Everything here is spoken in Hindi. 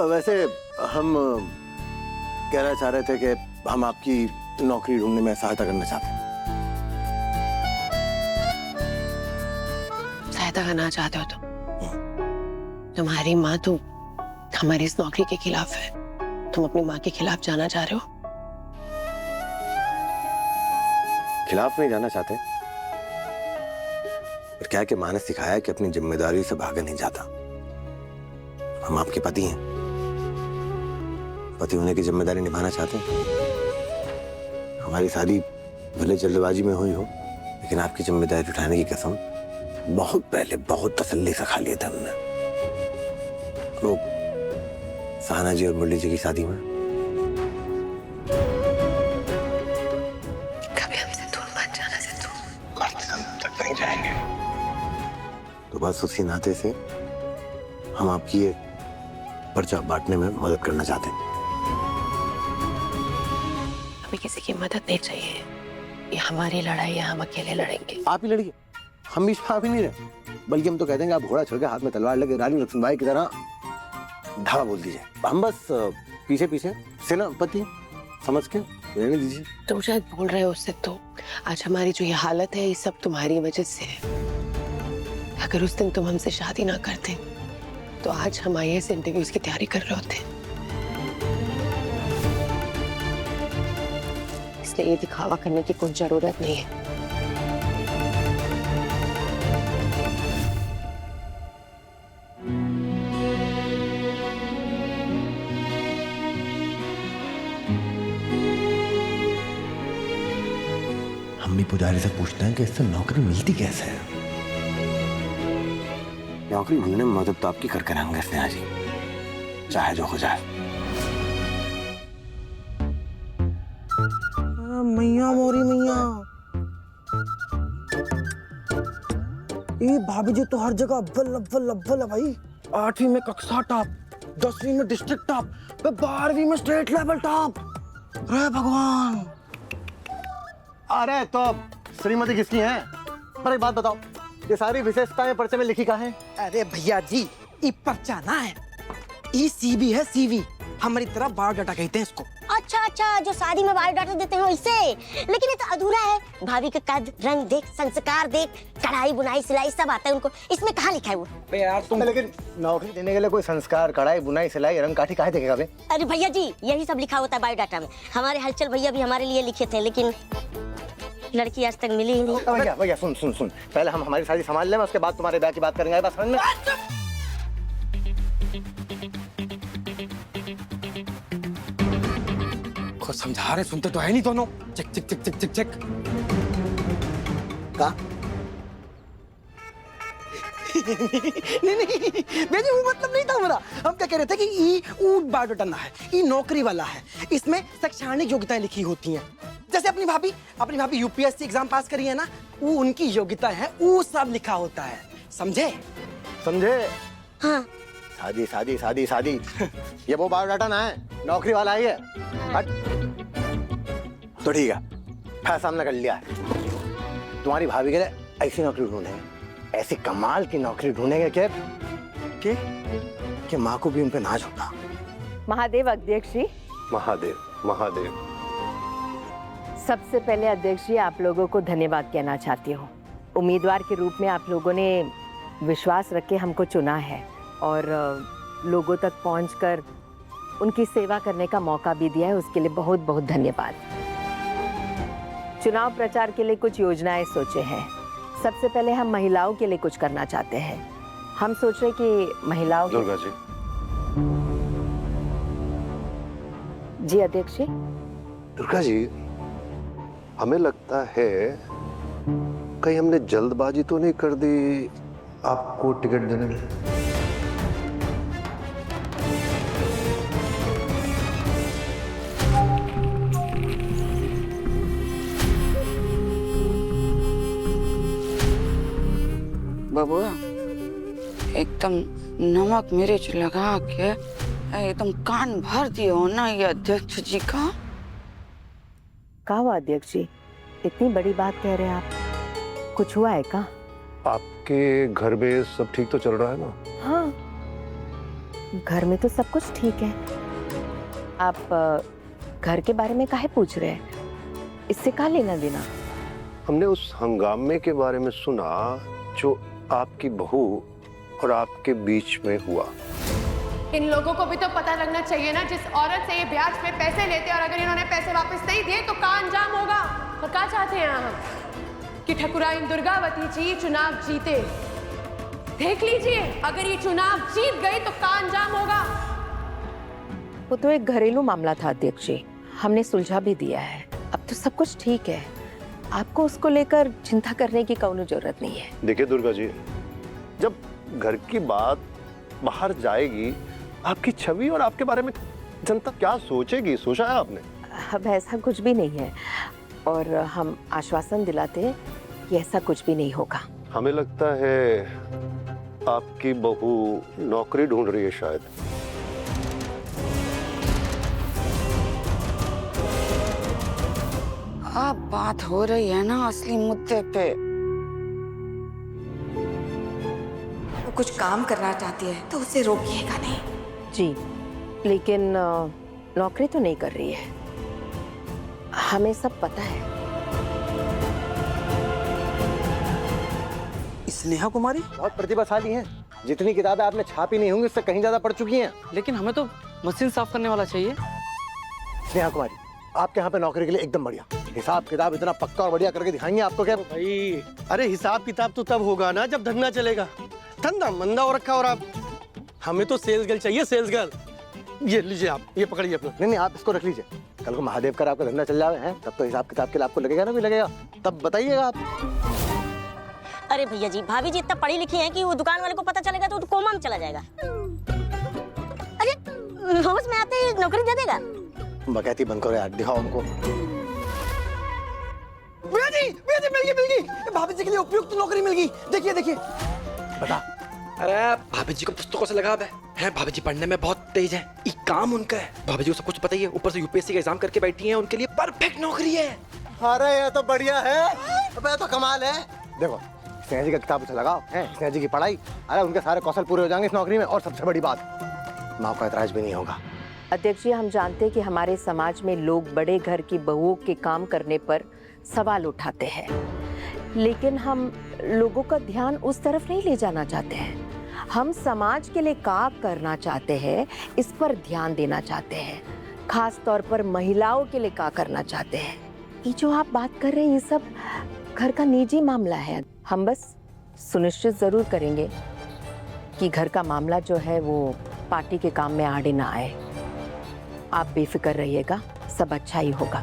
वैसे हम कहना चाह रहे थे कि हम आपकी नौकरी ढूंढने में सहायता करना चाहते हैं। सहायता करना चाहते हो तो तुम्हारी माँ तो हमारी इस नौकरी के खिलाफ है। तुम अपनी माँ के खिलाफ जाना चाह रहे हो? खिलाफ नहीं जाना चाहते, पर क्या है कि माँ ने सिखाया है कि अपनी जिम्मेदारी से भागा नहीं जाता। हम आपके पति हैं, पति होने की जिम्मेदारी निभाना चाहते हैं। हमारी शादी भले जल्दबाजी में हुई हो, लेकिन आपकी जिम्मेदारी उठाने की कसम बहुत पहले बहुत तसल्ली से खा लिया था हमने। वो सहाना जी और मुरली जी की शादी में। कभी हमसे दूर मत जाना सिद्धू। मरते दम तक नहीं जाएंगे। तो बस उसी नाते से हम आपकी ये पर्चा बांटने में मदद करना चाहते हैं। हमें किसी की मदद नहीं चाहिए। ये हमारी लड़ाई है, हम अकेले लड़ेंगे। आप ही लड़िए, हम बीच में आप ही नहीं रहे। बल्कि हम तो कहते हैं कि आप घोड़ा चढ़ के हाथ में तलवार लगे रानी लक्ष्मीबाई की तरह धावा बोल दीजिए। हम बस पीछे पीछे सेनापति समझ के रहने दीजिए। तुम शायद बोल रहे हो सिद्धू, आज हमारी जो ये हालत है ये सब तुम्हारी वजह से है। अगर उस दिन तुम हमसे शादी ना करते तो आज हम IAS इंटरव्यूज की तैयारी कर रहे होते। इसलिए ये दिखावा करने की कोई जरूरत नहीं है। हम भी पुजारी से पूछते हैं कि इससे नौकरी मिलती कैसे है। नौकरी ढूंढने में मदद तो आपकी करके रहेंगे स्नेहा जी, चाहे जो हो जाए। मैया मोरी मैया, ये भाभी जी तो हर जगह अव्वल अव्वल अव्वल है भाई। 8वीं में कक्षा टॉप, 10वीं में डिस्ट्रिक्ट टॉप, 12वीं में स्टेट लेवल टॉप। अरे भगवान। अरे तो श्रीमती किसकी हैं? पर एक बात बताओ, ये सारी विशेषताएं पर्चे में लिखी कहाँ हैं? अरे भैया जी, ये पर्चा ना है, ये CV है CV। हमारी तरह बायोडाटा कहते हैं इसको। अच्छा अच्छा, जो शादी में बायोडाटा देते हैं इसे। लेकिन ये तो अधूरा है। भाभी का कद, रंग देख, संस्कार देख, कढ़ाई बुनाई सिलाई सब आता है उनको। इसमें कहाँ लिखा है वो? यार तुम, लेकिन नौकरी देने के लिए कोई संस्कार, कढ़ाई बुनाई सिलाई रंग काठी काहे देखेगा बे? अरे भैया जी, यही सब लिखा होता है बायोडाटा में। हमारे हलचल भैया भी हमारे लिए लिखे थे, लेकिन लड़की आज तक मिली ही नहीं। भैया भैया सुन सुन सुन, पहले हम हमारी शादी संभाल लें, उसके बाद तुम्हारे ब्याह की बात करेंगे। बस समझ में? खुद समझा रहे, सुनते तो है नहीं दोनों। Check check check check check check. का? नहीं बेजी, वो मतलब नहीं था हमारा। हम क्या कह रहे थे कि ये बायोडाटा ना है, ये नौकरी वाला है। इसमें शैक्षणिक योग्यताएं लिखी होती हैं। जैसे अपनी भाभी UPSC एग्जाम पास करी है ना, वो उनकी योग्यता है, वो सब लिखा होता है। समझे? समझे? हाँ। शादी शादी शादी शादी ये वो बायोडाटा ना है, नौकरी वाला ही है। हट। तो ठीक है, फैसला हमने कर लिया है। तुम्हारी भाभी के लिए ऐसी नौकरी ढूंढेंगे, ऐसी कमाल की नौकरी ढूंढेंगे कि माँ को भी उन पे नाज होता। महादेव अध्यक्ष जी। महादेव महादेव। सबसे पहले अध्यक्ष जी, आप लोगों को धन्यवाद कहना चाहती हूँ। उम्मीदवार के रूप में आप लोगों ने विश्वास रख के हमको चुना है और लोगों तक पहुंचकर उनकी सेवा करने का मौका भी दिया है, उसके लिए बहुत बहुत धन्यवाद। चुनाव प्रचार के लिए कुछ योजनाएं सोचे हैं। सबसे पहले हम महिलाओं के लिए कुछ करना चाहते हैं। हम सोच रहे कि महिलाओं दुर्गा जी। जी अध्यक्ष जी। दुर्गा जी, हमें लगता है कहीं हमने जल्दबाजी तो नहीं कर दी आपको टिकट देने में? बबुआ, एकदम नमक मिर्च लगा के एकदम कान भर दिए हो ना ये अध्यक्ष जी का। हुआ अध्यक्ष जी, इतनी बड़ी बात कह रहे हैं आप? कुछ हुआ है क्या? आपके घर में सब ठीक तो चल रहा है ना? हाँ, घर में तो सब कुछ ठीक है। आप घर के बारे में काहे पूछ रहे हैं? इससे क्या लेना देना? हमने उस हंगामे के बारे में सुना जो आपकी बहू और आपके बीच में हुआ। इन लोगों को भी तो पता लगना चाहिए ना, जिस औरत से ये ब्याज पे पैसे लेते और अगर इन्होंने पैसे वापस नहीं दिए तो क्या अंजाम होगा। और क्या चाहते हैं आप कि ठकुराइन दुर्गावती जी चुनाव जीते? देख लीजिए, अगर ये चुनाव जीत गई तो क्या अंजाम होगा। वो तो एक घरेलू मामला था अध्यक्ष जी, हमने सुलझा भी दिया है। अब तो सब कुछ ठीक है, आपको उसको लेकर चिंता करने की कोई जरूरत नहीं है। देखिए दुर्गा जी, जब घर की बात बाहर जाएगी, आपकी छवि और आपके बारे में जनता क्या सोचेगी, सोचा है आपने? अब ऐसा कुछ भी नहीं है और हम आश्वासन दिलाते हैं कि ऐसा कुछ भी नहीं होगा। हमें लगता है आपकी बहू नौकरी ढूंढ रही है शायद। अब बात हो रही है ना असली मुद्दे पे। वो कुछ काम करना चाहती है तो उसे रोकिएगा नहीं। जी, लेकिन नौकरी तो नहीं कर रही है, हमें सब पता है। स्नेहा कुमारी बहुत प्रतिभाशाली हैं। जितनी किताबें आपने छापी नहीं होंगी उससे कहीं ज्यादा पढ़ चुकी हैं। लेकिन हमें तो मशीन साफ करने वाला चाहिए। स्नेहा कुमारी, आपके यहाँ पे नौकरी के लिए एकदम बढ़िया। हिसाब किताब इतना पक्का और बढ़िया करके दिखाएंगे आपको। क्या भाई, अरे हिसाब किताब तो तब होगा ना जब धंधा चलेगा। धंधा मंदा हो रखा और आप, हमें तो सेल्स गर्ल चाहिए, सेल्स गर्ल। ये लीजिए आप, ये पकड़िए अपना। नहीं, आप इसको रख लीजिए। कल को महादेव कर आपका धंधा चल जावे हैं तब तो हिसाब किताब के लिए आपको लगेगा ना, भी लगेगा, तब बताइएगा आप। अरे भैया जी, भाभी जी इतना पढ़ी लिखी हैं कि वो दुकान वाले को पता चलेगा तो कोमा में चला जाएगा। अरे होश में आते ही नौकरी दे देगा। बकैती बंद करो यार, दिखाओ हमको। भैया जी मिल गई। भाभी जी के लिए उपयुक्त नौकरी मिल गई। देखिए देखिए। बता। अरे भाभी जी को पुस्तकों से लगाव है। भाभी जी पढ़ने में बहुत तेज है, ये काम उनका है। भाभी जी को सब कुछ पता ही है, ऊपर से यूपीएससी का एग्जाम करके बैठी हैं, उनके लिए परफेक्ट नौकरी है। अरे ये तो बढ़िया है, अबे तो कमाल है। देखो, स्नेहा जी का किताब उसे लगाओ, स्नेहा जी की पढ़ाई, अरे उनके सारे कौशल पूरे हो जाएंगे इस नौकरी में। और सबसे बड़ी बात, माँ का ऐतराज भी नहीं होगा। अध्यक्ष जी, हम जानते हैं कि हमारे समाज में लोग बड़े घर की बहुओं के काम करने पर सवाल उठाते हैं, लेकिन हम लोगों का ध्यान उस तरफ नहीं ले जाना चाहते हैं। हम समाज के लिए क्या करना चाहते हैं इस पर ध्यान देना चाहते हैं, खास तौर पर महिलाओं के लिए क्या करना चाहते हैं। ये जो आप बात कर रहे हैं ये सब घर का निजी मामला है। हम बस सुनिश्चित जरूर करेंगे कि घर का मामला जो है वो पार्टी के काम में आड़े ना आए। आप बेफिक्र रहिएगा, सब अच्छा ही होगा।